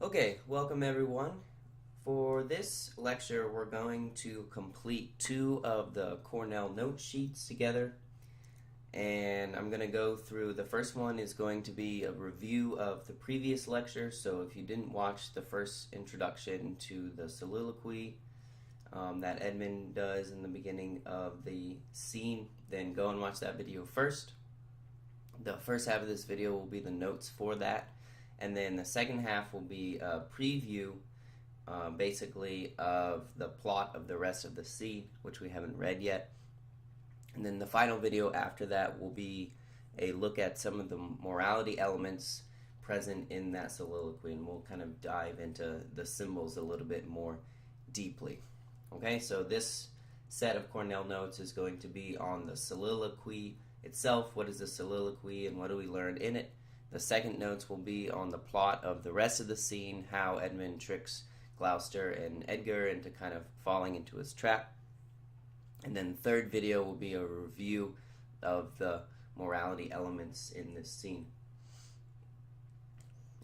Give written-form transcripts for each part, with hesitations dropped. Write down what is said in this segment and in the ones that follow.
Okay, welcome everyone. For this lecture, we're going to complete two of the Cornell note sheets together. And I'm going to go through, the first one is going to be a review of the previous lecture. So if you didn't watch the first introduction to the soliloquy that Edmund does in the beginning of the scene, then go and watch that video first. The first half of this video will be the notes for that. And then the second half will be a preview, basically, of the plot of the rest of the scene, which we haven't read yet. And then the final video after that will be a look at some of the morality elements present in that soliloquy, and we'll kind of dive into the symbols a little bit more deeply. Okay, so this set of Cornell notes is going to be on the soliloquy itself. What is the soliloquy and what do we learn in it? The second notes will be on the plot of the rest of the scene, how Edmund tricks Gloucester and Edgar into kind of falling into his trap. And then the third video will be a review of the morality elements in this scene.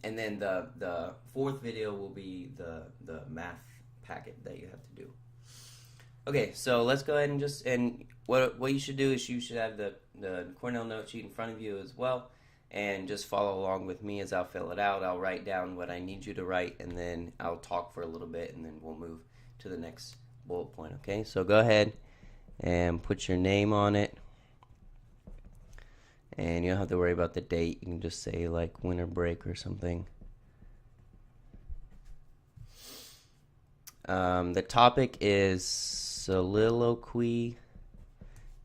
And then the fourth video will be the math packet that you have to do. Okay, so let's go ahead and what you should do is you should have the Cornell note sheet in front of you as well, and just follow along with me as I'll fill it out. I'll write down what I need you to write, and then I'll talk for a little bit, and then we'll move to the next bullet point, okay? So go ahead and put your name on it, and you don't have to worry about the date. You can just say like winter break or something. The topic is soliloquy,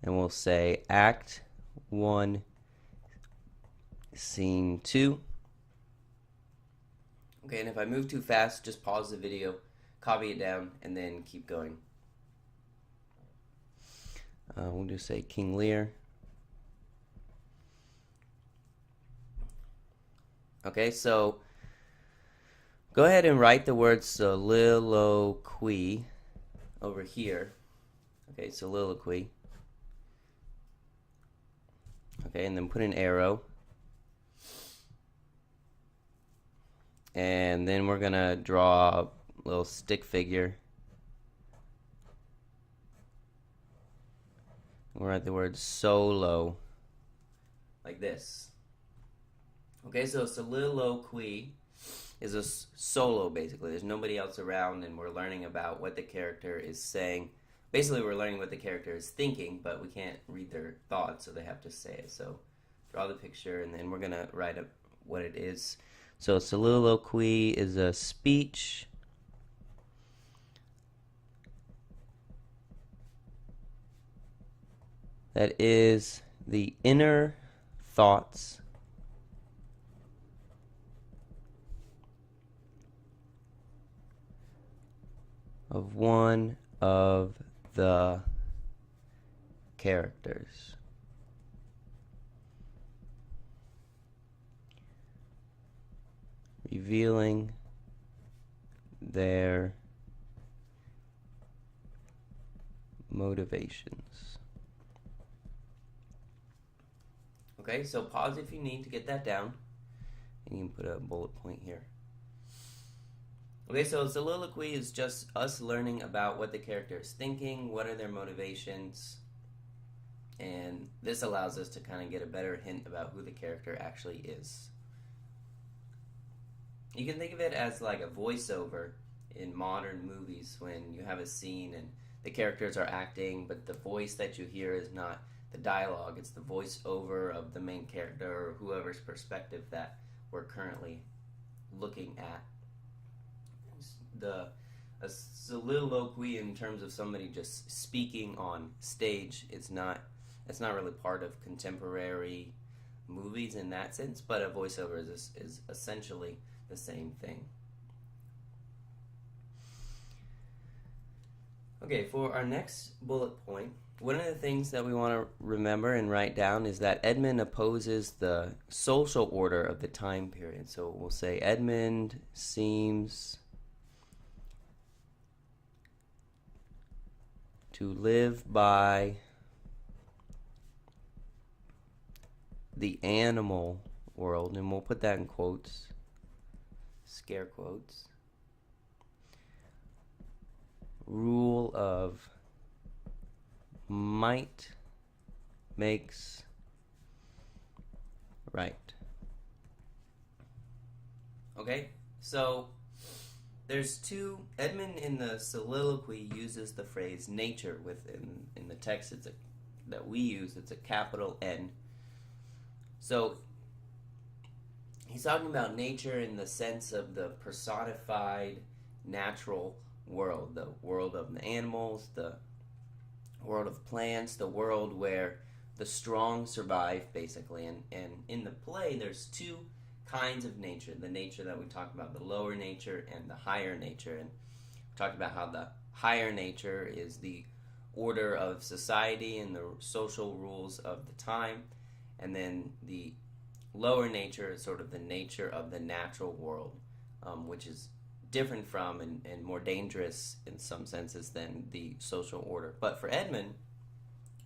and we'll say Act 1, Scene 2. Okay, and if I move too fast, just pause the video, copy it down, and then keep going. We'll just say King Lear. Okay, so go ahead and write the word soliloquy over here. Okay, soliloquy. Okay, and then put an arrow. And then we're going to draw a little stick figure. We'll write the word solo, like this. Okay, so soliloquy is a solo, basically. There's nobody else around, and we're learning about what the character is saying. Basically, we're learning what the character is thinking, but we can't read their thoughts, so they have to say it. So draw the picture, and then we're going to write up what it is. So soliloquy is a speech that is the inner thoughts of one of the characters. Revealing their motivations. Okay, so pause if you need to get that down. And you can put a bullet point here. Okay, so soliloquy is just us learning about what the character is thinking, what are their motivations, and this allows us to kind of get a better hint about who the character actually is. You can think of it as like a voiceover in modern movies when you have a scene and the characters are acting, but the voice that you hear is not the dialogue, it's the voiceover of the main character or whoever's perspective that we're currently looking at. A soliloquy in terms of somebody just speaking on stage, it's not really part of contemporary movies in that sense, but a voiceover is essentially the same thing. Okay, for our next bullet point, one of the things that we want to remember and write down is that Edmund opposes the social order of the time period. So we'll say Edmund seems to live by the animal world, and we'll put that in quotes, scare quotes, rule of might makes right. Okay, so there's two. Edmund in the soliloquy uses the phrase nature within in the text. That we use. It's a capital N. So he's talking about nature in the sense of the personified natural world, the world of the animals, the world of plants, the world where the strong survive, basically. And in the play, there's two kinds of nature. The nature that we talked about, the lower nature and the higher nature. And we talked about how the higher nature is the order of society and the social rules of the time. And then the lower nature is sort of the nature of the natural world, which is different from and more dangerous in some senses than the social order. But for Edmund,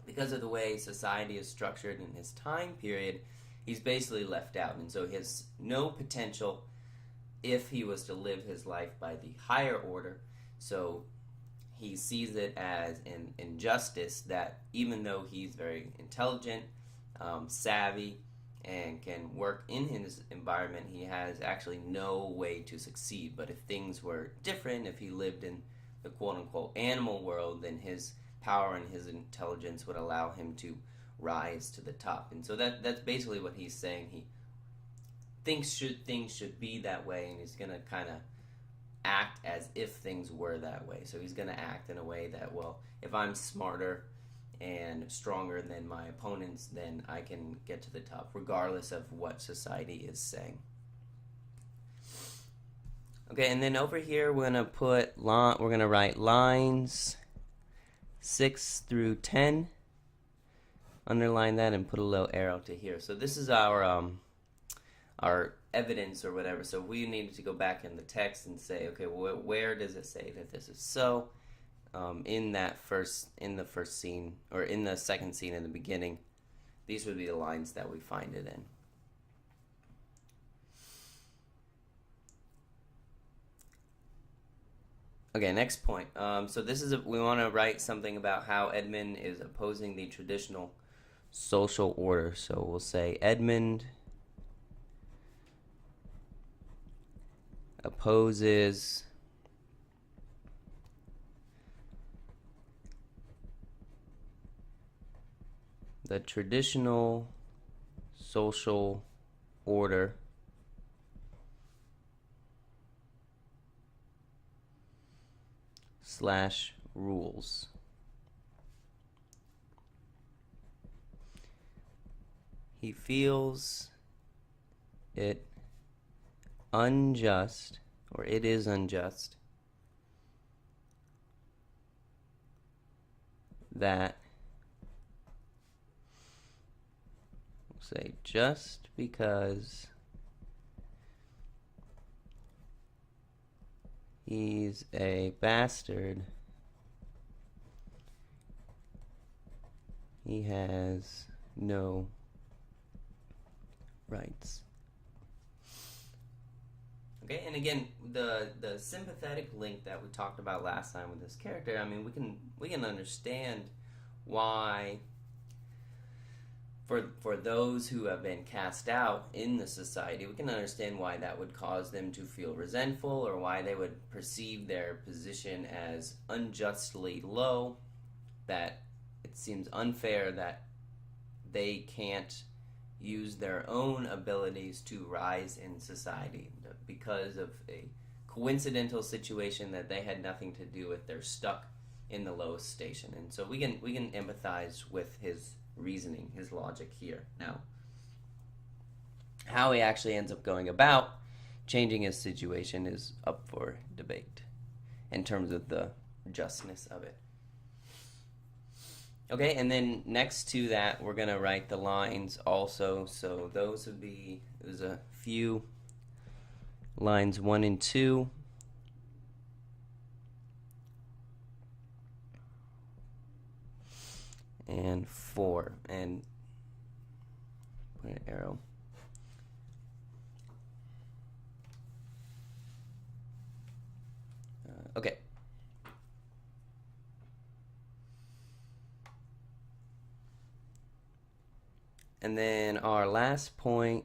because of the way society is structured in his time period, he's basically left out. And so he has no potential if he was to live his life by the higher order. So he sees it as an injustice that even though he's very intelligent, savvy, and can work in his environment, he has actually no way to succeed. But if things were different, if he lived in the quote-unquote animal world, then his power and his intelligence would allow him to rise to the top. And so that's basically what he's saying. He thinks things should be that way, and he's going to kind of act as if things were that way. So he's going to act in a way that, well, if I'm smarter and stronger than my opponents, then I can get to the top, regardless of what society is saying. Okay, and then over here we're gonna write lines 6 through 10. Underline that and put a little arrow to here. So this is our evidence or whatever. So we needed to go back in the text and say, okay, where does it say that this is so? In the first scene, or in the second scene in the beginning, these would be the lines that we find it in. Okay, next point. So this is we want to write something about how Edmund is opposing the traditional social order. So we'll say Edmund opposes the traditional social order / rules. He feels it unjust, or it is unjust, that say just because he's a bastard, he has no rights. Okay, and again, the sympathetic link that we talked about last time with this character, I mean, we can understand why for those who have been cast out in the society, we can understand why that would cause them to feel resentful, or why they would perceive their position as unjustly low, that it seems unfair that they can't use their own abilities to rise in society because of a coincidental situation that they had nothing to do with. They're stuck in the lowest station. And so we can empathize with his reasoning, his logic here. Now, how he actually ends up going about changing his situation is up for debate in terms of the justness of it. Okay, and then next to that, we're going to write the lines also. So those would be, there's a few lines 1 and 2. And 4. And put an arrow. Okay. And then our last point,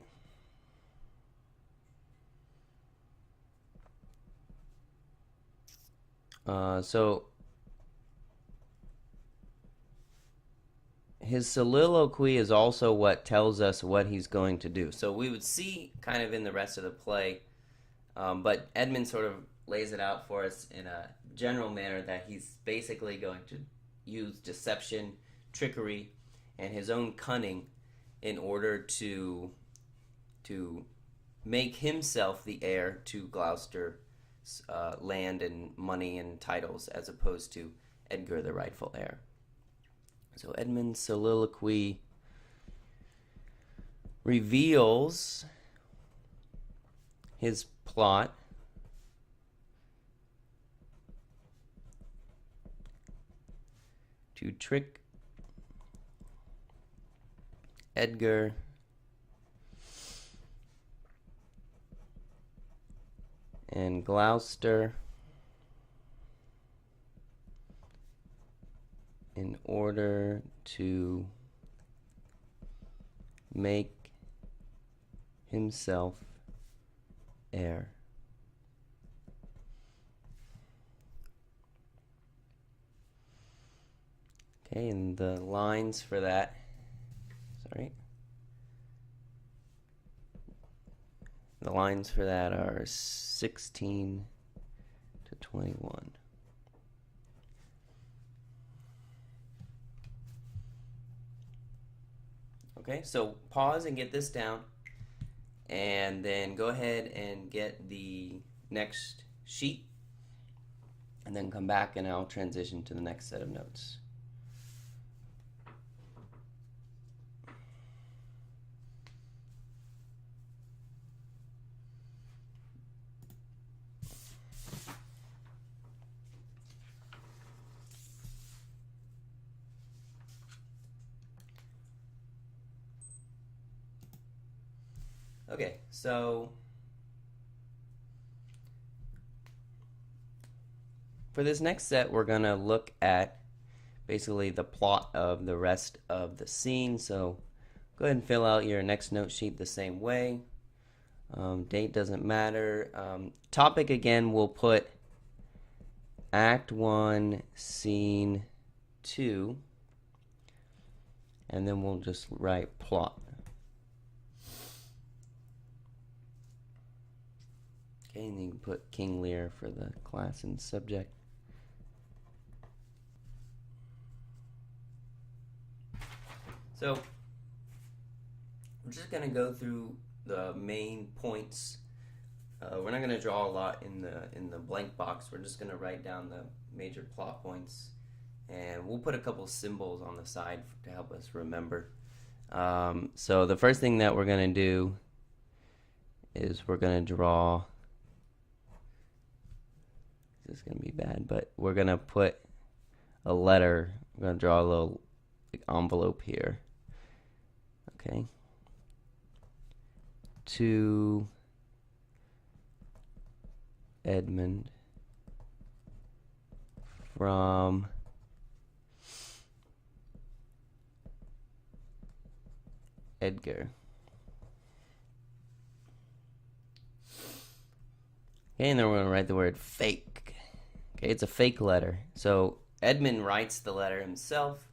so his soliloquy is also what tells us what he's going to do. So we would see kind of in the rest of the play, but Edmund sort of lays it out for us in a general manner that he's basically going to use deception, trickery, and his own cunning in order to make himself the heir to Gloucester's land and money and titles, as opposed to Edgar, the rightful heir. So Edmund's soliloquy reveals his plot to trick Edgar and Gloucester in order to make himself heir. Okay, and the lines for that, the lines for that are 16 to 21. Okay, so pause and get this down, and then go ahead and get the next sheet, and then come back and I'll transition to the next set of notes. Okay, so for this next set, we're going to look at basically the plot of the rest of the scene. So go ahead and fill out your next note sheet the same way. Date doesn't matter. Topic, again, we'll put Act 1, Scene 2, and then we'll just write plot. Okay, and you can put King Lear for the class and subject. So we're just going to go through the main points. We're not going to draw a lot in the blank box. We're just going to write down the major plot points, and we'll put a couple symbols on the side to help us remember. So the first thing that we're going to do is we're going to draw. This is going to be bad, but we're going to put a letter. We're going to draw a little envelope here. Okay. To Edmund from Edgar. Okay, and then we're going to write the word fake. Okay, it's a fake letter. So Edmund writes the letter himself,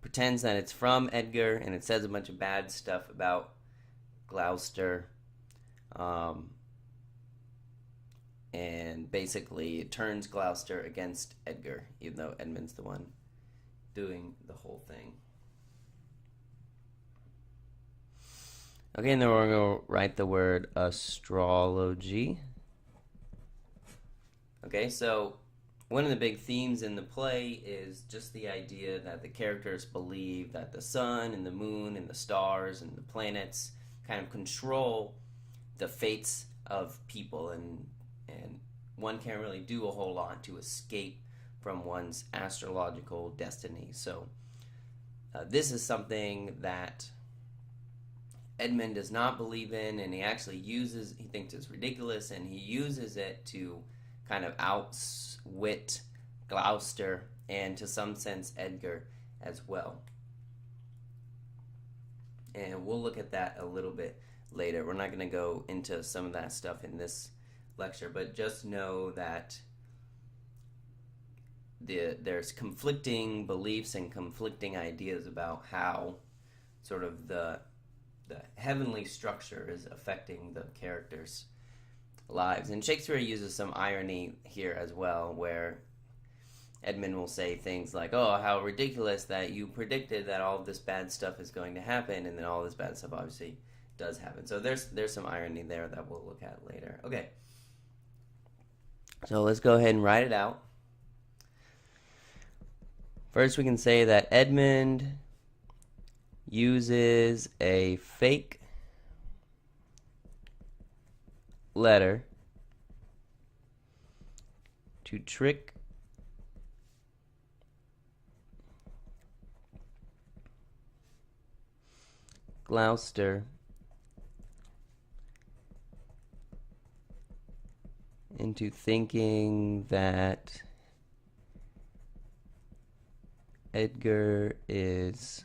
pretends that it's from Edgar, and it says a bunch of bad stuff about Gloucester. And basically it turns Gloucester against Edgar, even though Edmund's the one doing the whole thing. Okay, and then we're going to write the word astrology. Okay, so one of the big themes in the play is just the idea that the characters believe that the sun and the moon and the stars and the planets kind of control the fates of people, and one can't really do a whole lot to escape from one's astrological destiny. So this is something that Edmund does not believe in, and he thinks it's ridiculous, and he uses it to kind of outwit Gloucester and to some sense Edgar as well. And we'll look at that a little bit later. We're not going to go into some of that stuff in this lecture, but just know that there's conflicting beliefs and conflicting ideas about how sort of the heavenly structure is affecting the characters' lives. And Shakespeare uses some irony here as well, where Edmund will say things like, oh, how ridiculous that you predicted that all of this bad stuff is going to happen, and then all this bad stuff obviously does happen. So there's some irony there that we'll look at later. Okay, so let's go ahead and write it out. First, we can say that Edmund uses a fake letter to trick Gloucester into thinking that Edgar is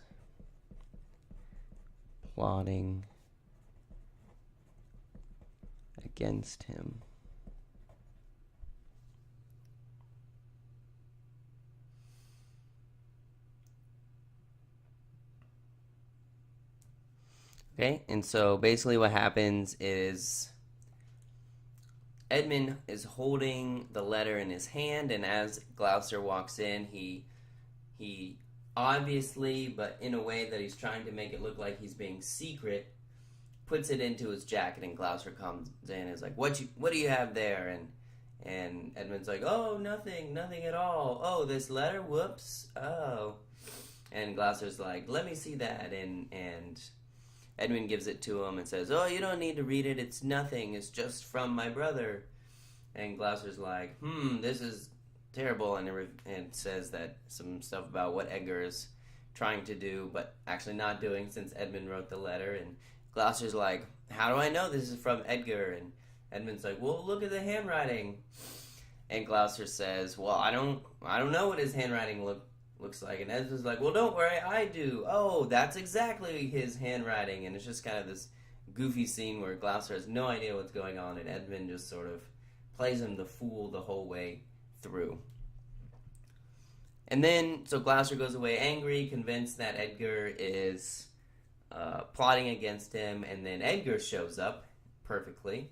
plotting against him. Okay, and so basically what happens is Edmund is holding the letter in his hand, and as Gloucester walks in, he obviously, but in a way that he's trying to make it look like he's being secret, puts it into his jacket, and Gloucester comes in and is like, what do you have there? And Edmund's like, oh, nothing at all. Oh, this letter? Whoops. Oh. And Gloucester's like, let me see that. And Edmund gives it to him and says, oh, you don't need to read it. It's nothing. It's just from my brother. And Gloucester's like, this is terrible, and says that some stuff about what Edgar is trying to do, but actually not doing, since Edmund wrote the letter. And Gloucester's like, how do I know this is from Edgar? And Edmund's like, well, look at the handwriting. And Gloucester says, well, I don't know what his handwriting looks like. And Edmund's like, well, don't worry, I do. Oh, that's exactly his handwriting. And it's just kind of this goofy scene where Gloucester has no idea what's going on, and Edmund just sort of plays him the fool the whole way through. And then, so Gloucester goes away angry, convinced that Edgar is plotting against him, and then Edgar shows up perfectly.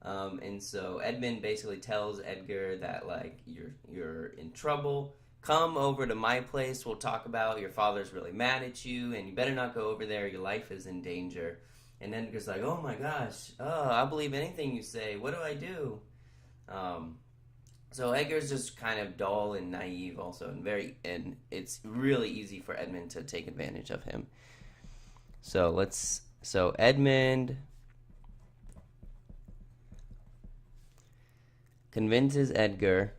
And so Edmund basically tells Edgar that, like, you're in trouble. Come over to my place. We'll talk about your father's really mad at you, and you better not go over there. Your life is in danger. And Edgar's like, oh my gosh, I'll believe anything you say. What do I do? So Edgar's just kind of dull and naive also, and it's really easy for Edmund to take advantage of him. So Edmund convinces Edgar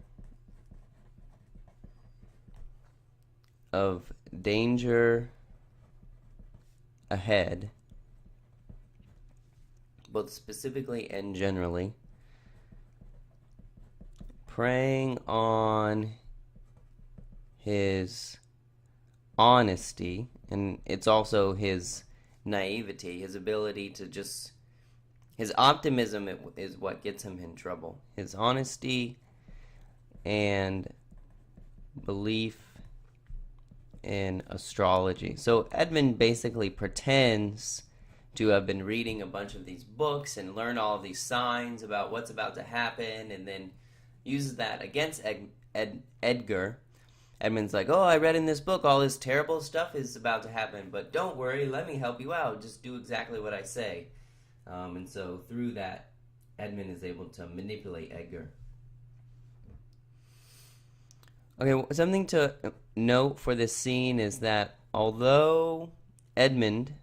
of danger ahead, both specifically and generally, preying on his honesty, and it's also his naivety, his ability to just, his optimism is what gets him in trouble. His honesty and belief in astrology. So Edmund basically pretends to have been reading a bunch of these books and learn all of these signs about what's about to happen, and then uses that against Edgar. Edmund's like, oh, I read in this book all this terrible stuff is about to happen, but don't worry, let me help you out. Just do exactly what I say. And so through that, Edmund is able to manipulate Edgar. Okay, something to note for this scene is that although Edmund,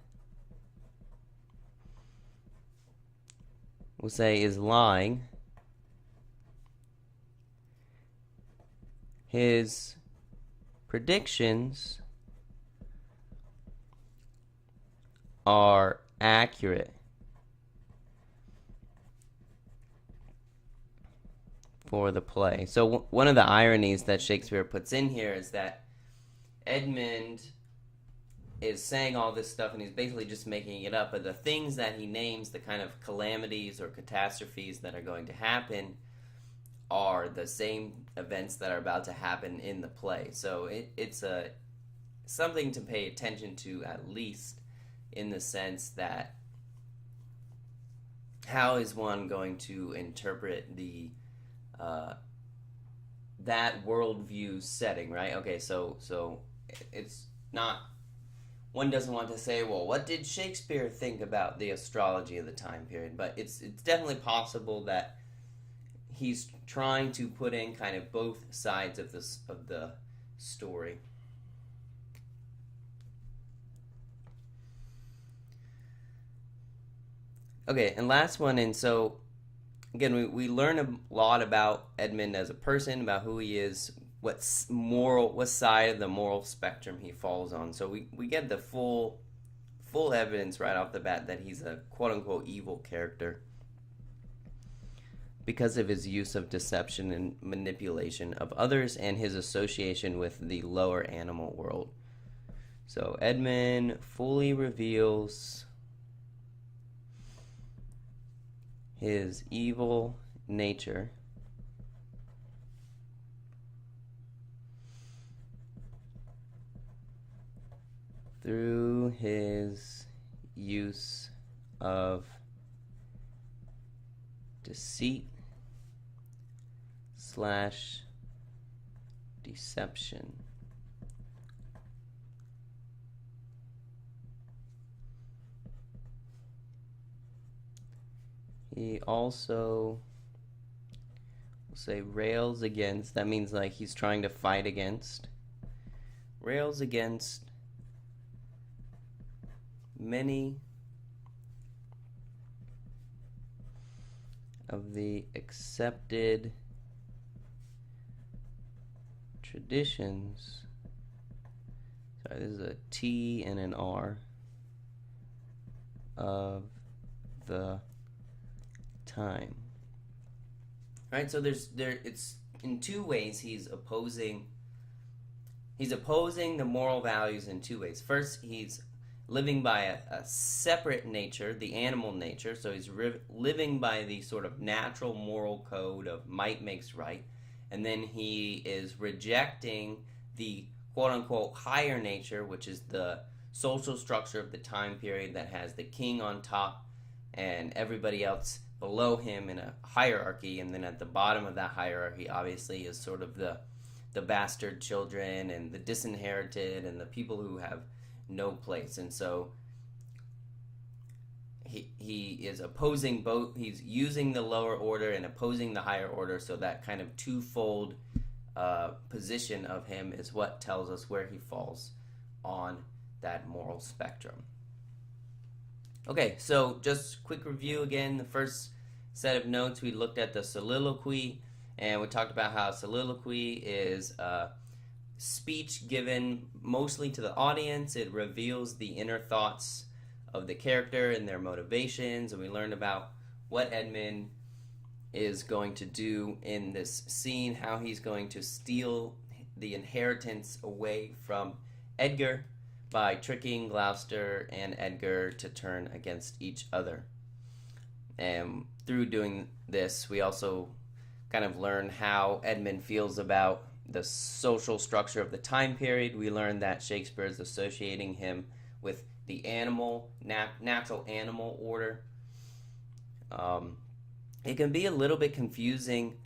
we'll say, is lying, his predictions are accurate for the play. So one of the ironies that Shakespeare puts in here is that Edmund is saying all this stuff and he's basically just making it up, but the things that he names, the kind of calamities or catastrophes that are going to happen, are the same events that are about to happen in the play. So it's something to pay attention to, at least in the sense that how is one going to interpret the that worldview setting, right? Okay, so it's not, one doesn't want to say, well, what did Shakespeare think about the astrology of the time period? But it's definitely possible that he's trying to put in kind of both sides of the story. Okay, and last one, and so again, we learn a lot about Edmund as a person, about who he is, what side of the moral spectrum he falls on. So we get the full evidence right off the bat that he's a quote-unquote evil character because of his use of deception and manipulation of others and his association with the lower animal world. So Edmund fully reveals his evil nature through his use of deceit / deception. He also will say rails against, that means like he's trying to fight against, rails against many of the accepted traditions. Sorry, this is a T and an R of the time. Right, so it's in two ways he's opposing the moral values in two ways. First, he's living by a separate nature, the animal nature, so he's living by the sort of natural moral code of might makes right, and then he is rejecting the quote-unquote higher nature, which is the social structure of the time period that has the king on top and everybody else below him in a hierarchy, and then at the bottom of that hierarchy obviously is sort of the bastard children and the disinherited and the people who have no place. And so he is opposing both. He's using the lower order and opposing the higher order, so that kind of twofold position of him is what tells us where he falls on that moral spectrum. Okay, so just quick review again. The first set of notes, we looked at the soliloquy, and we talked about how soliloquy is speech given mostly to the audience. It reveals the inner thoughts of the character and their motivations, and we learned about what Edmund is going to do in this scene, how he's going to steal the inheritance away from Edgar by tricking Gloucester and Edgar to turn against each other. And through doing this, we also kind of learn how Edmund feels about the social structure of the time period. We learned that Shakespeare is associating him with the natural animal order. It can be a little bit confusing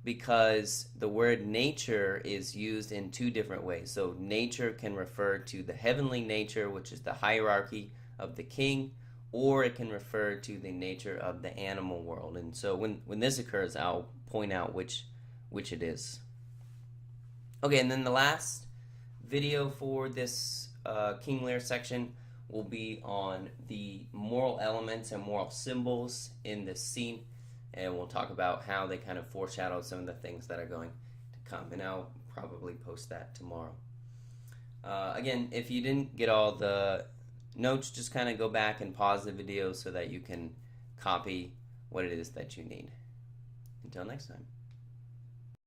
because the word nature is used in two different ways. So nature can refer to the heavenly nature, which is the hierarchy of the king, or it can refer to the nature of the animal world. And so when this occurs, I'll point out which it is. Okay, and then the last video for this King Lear section will be on the moral elements and moral symbols in this scene, and we'll talk about how they kind of foreshadow some of the things that are going to come, and I'll probably post that tomorrow. Again, if you didn't get all the notes, just kind of go back and pause the video so that you can copy what it is that you need. Until next time.